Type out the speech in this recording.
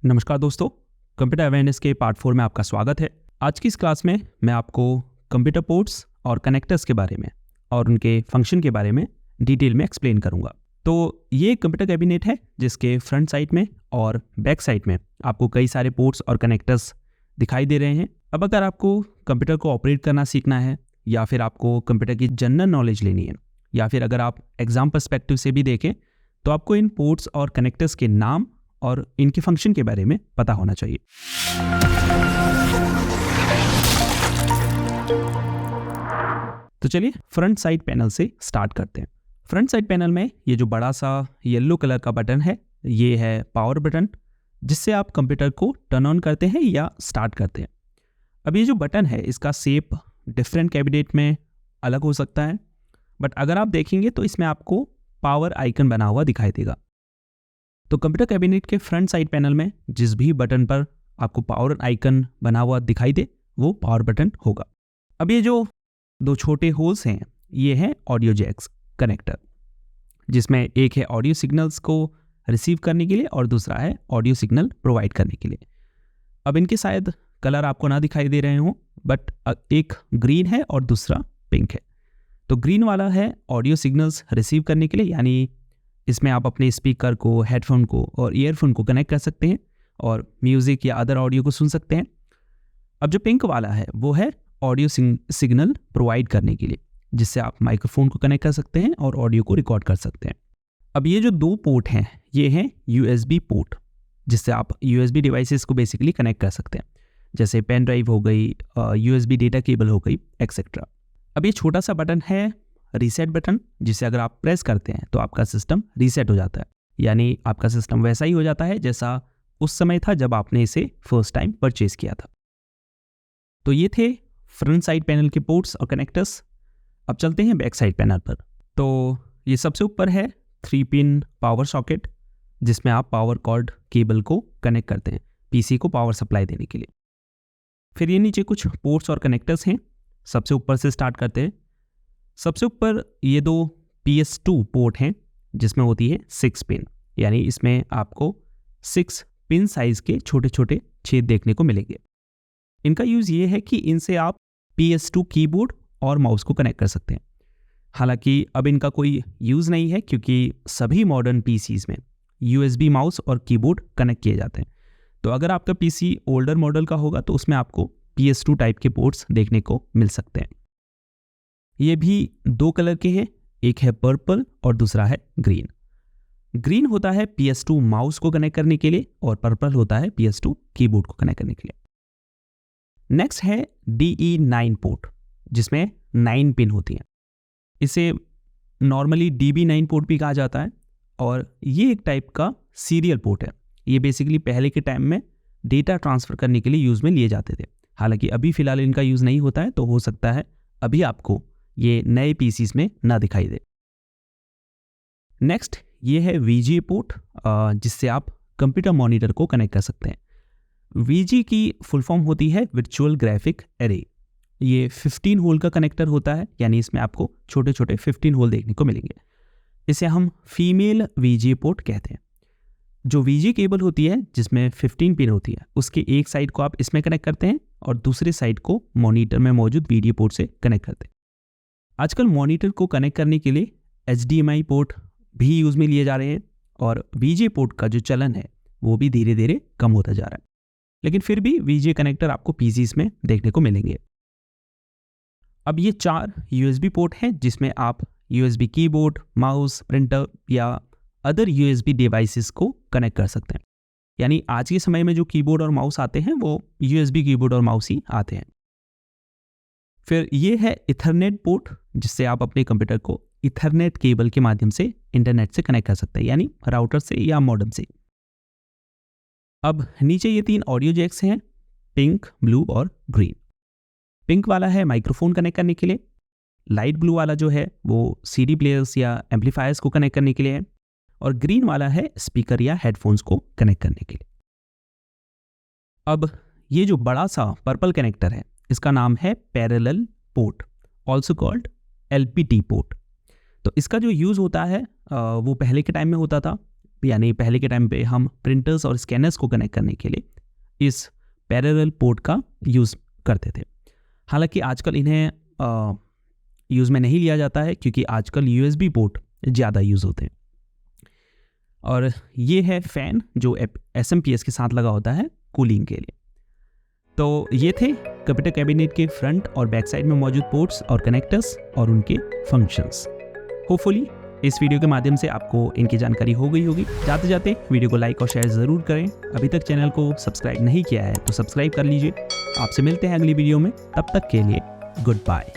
नमस्कार दोस्तों, computer awareness के पार्ट 4 में आपका स्वागत है। आज की इस क्लास में मैं आपको कंप्यूटर पोर्ट्स और कनेक्टर्स के बारे में और उनके फंक्शन के बारे में डिटेल में एक्सप्लेन करूंगा। तो ये एक कंप्यूटर कैबिनेट है जिसके फ्रंट साइड में और बैक साइड में आपको कई सारे पोर्ट्स और कनेक्टर्स दिखाई दे रहे हैं। अब अगर आपको कंप्यूटर को ऑपरेट करना सीखना है या फिर आपको कंप्यूटर की जनरल नॉलेज लेनी है या फिर अगर आप एग्जाम पर्सपेक्टिव से भी देखें तो आपको इन पोर्ट्स और कनेक्टर्स के नाम और इनके फंक्शन के बारे में पता होना चाहिए। तो चलिए फ्रंट साइड पैनल से स्टार्ट करते हैं। फ्रंट साइड पैनल में ये जो बड़ा सा येलो कलर का बटन है, ये है पावर बटन, जिससे आप कंप्यूटर को टर्न ऑन करते हैं या स्टार्ट करते हैं। अब ये जो बटन है इसका शेप डिफरेंट कैबिनेट में अलग हो सकता है, बट अगर आप देखेंगे तो इसमें आपको पावर आइकन बना हुआ दिखाई देगा। तो कंप्यूटर कैबिनेट के फ्रंट साइड पैनल में जिस भी बटन पर आपको पावर आइकन बना हुआ दिखाई दे वो पावर बटन होगा। अब ये जो दो छोटे होल्स हैं ये हैं ऑडियो जैक्स कनेक्टर, जिसमें एक है ऑडियो सिग्नल्स को रिसीव करने के लिए और दूसरा है ऑडियो सिग्नल प्रोवाइड करने के लिए। अब इनके शायद कलर आपको ना दिखाई दे रहे हों, बट एक ग्रीन है और दूसरा पिंक है। तो ग्रीन वाला है ऑडियो सिग्नल्स रिसीव करने के लिए, यानी इसमें आप अपने स्पीकर को, हेडफोन को और ईयरफोन को कनेक्ट कर सकते हैं और म्यूज़िक या अदर ऑडियो को सुन सकते हैं। अब जो पिंक वाला है वो है ऑडियो सिग्नल प्रोवाइड करने के लिए, जिससे आप माइक्रोफोन को कनेक्ट कर सकते हैं और ऑडियो को रिकॉर्ड कर सकते हैं। अब ये जो दो पोर्ट हैं ये हैं USB पोर्ट, जिससे आप USB डिवाइसेस को बेसिकली कनेक्ट कर सकते हैं, जैसे पेन ड्राइव हो गई, USB डेटा केबल हो गई, एक्सेट्रा। अब ये छोटा सा बटन है रीसेट बटन, जिसे अगर आप प्रेस करते हैं तो आपका सिस्टम रीसेट हो जाता है, यानी आपका सिस्टम वैसा ही हो जाता है जैसा उस समय था जब आपने इसे फर्स्ट टाइम परचेज किया था। तो ये थे फ्रंट साइड पैनल के पोर्ट्स और कनेक्टर्स। अब चलते हैं बैक साइड पैनल पर। तो ये सबसे ऊपर है 3 पिन पावर सॉकेट, जिसमें आप पावर कॉर्ड केबल को कनेक्ट करते हैं PC को पावर सप्लाई देने के लिए। फिर ये नीचे कुछ पोर्ट्स और कनेक्टर्स हैं। सबसे ऊपर से स्टार्ट करते हैं। सबसे ऊपर ये दो PS2 पोर्ट हैं, जिसमें होती है 6 पिन, यानी इसमें आपको 6 पिन साइज के छोटे छोटे छेद देखने को मिलेंगे। इनका यूज़ ये है कि इनसे आप PS2 कीबोर्ड और माउस को कनेक्ट कर सकते हैं। हालांकि अब इनका कोई यूज़ नहीं है क्योंकि सभी मॉडर्न PCs में USB माउस और कीबोर्ड कनेक्ट किए जाते हैं। तो अगर आपका PC ओल्डर मॉडल का होगा तो उसमें आपको PS2 टाइप के पोर्ट्स देखने को मिल सकते हैं। ये भी दो कलर के हैं, एक है पर्पल और दूसरा है ग्रीन। ग्रीन होता है PS2 माउस को कनेक्ट करने के लिए और पर्पल होता है PS2 कीबोर्ड को कनेक्ट करने के लिए। नेक्स्ट है DE9 पोर्ट, जिसमें 9 पिन होती हैं। इसे नॉर्मली DB9 पोर्ट भी कहा जाता है और ये एक टाइप का सीरियल पोर्ट है। ये बेसिकली पहले के टाइम में डेटा ट्रांसफ़र करने के लिए यूज़ में लिए जाते थे। हालांकि अभी फ़िलहाल इनका यूज़ नहीं होता है, तो हो सकता है अभी आपको ये नए PCs में ना दिखाई दे। नेक्स्ट ये है VGA पोर्ट, जिससे आप कंप्यूटर मॉनिटर को कनेक्ट कर सकते हैं। VGA की फुल फॉर्म होती है वर्चुअल ग्राफिक एरे। ये 15 होल का कनेक्टर होता है, यानी इसमें आपको छोटे छोटे 15 होल देखने को मिलेंगे। इसे हम फीमेल VGA पोर्ट कहते हैं। जो VGA केबल होती है जिसमें 15 पिन होती है, उसके एक साइड को आप इसमें कनेक्ट करते हैं और दूसरे साइड को मॉनिटर में मौजूद वीडियो पोर्ट से कनेक्ट करते हैं। आजकल मॉनिटर को कनेक्ट करने के लिए HDMI पोर्ट भी यूज़ में लिए जा रहे हैं और VGA पोर्ट का जो चलन है वो भी धीरे धीरे कम होता जा रहा है, लेकिन फिर भी VGA कनेक्टर आपको PCs में देखने को मिलेंगे। अब ये 4 USB पोर्ट हैं, जिसमें आप USB कीबोर्ड, माउस, प्रिंटर या अदर USB डिवाइसेस को कनेक्ट कर सकते हैं। यानी आज के समय में जो कीबोर्ड और माउस आते हैं वो USB कीबोर्ड और माउस ही आते हैं। फिर ये है इथरनेट पोर्ट, जिससे आप अपने कंप्यूटर को इथरनेट केबल के माध्यम से इंटरनेट से कनेक्ट कर सकते हैं, यानी राउटर से या मॉडेम से। अब नीचे ये 3 ऑडियो जैक्स हैं, पिंक, ब्लू और ग्रीन। पिंक वाला है माइक्रोफोन कनेक्ट करने के लिए, लाइट ब्लू वाला जो है वो CD प्लेयर्स या एम्पलीफायर्स को कनेक्ट करने के लिए है, और ग्रीन वाला है स्पीकर या हेडफोन्स को कनेक्ट करने के लिए। अब ये जो बड़ा सा पर्पल कनेक्टर है इसका नाम है parallel port, also called LPT port. तो इसका जो यूज़ होता है वो पहले के टाइम में होता था यानी पहले के टाइम पे हम प्रिंटर्स और स्कैनर्स को कनेक्ट करने के लिए इस पैरेलल पोर्ट का यूज़ करते थे। हालांकि आजकल इन्हें यूज़ में नहीं लिया जाता है क्योंकि आजकल USB पोर्ट ज़्यादा यूज़ होते हैं। और ये है फ़ैन जो SMPS के साथ लगा होता है कूलिंग के लिए। तो ये थे कंप्यूटर कैबिनेट के फ्रंट और बैक साइड में मौजूद पोर्ट्स और कनेक्टर्स और उनके फंक्शंस। होपफुली इस वीडियो के माध्यम से आपको इनकी जानकारी हो गई होगी। जाते जाते वीडियो को लाइक और शेयर ज़रूर करें। अभी तक चैनल को सब्सक्राइब नहीं किया है तो सब्सक्राइब कर लीजिए। आपसे मिलते हैं अगली वीडियो में, तब तक के लिए गुड बाय।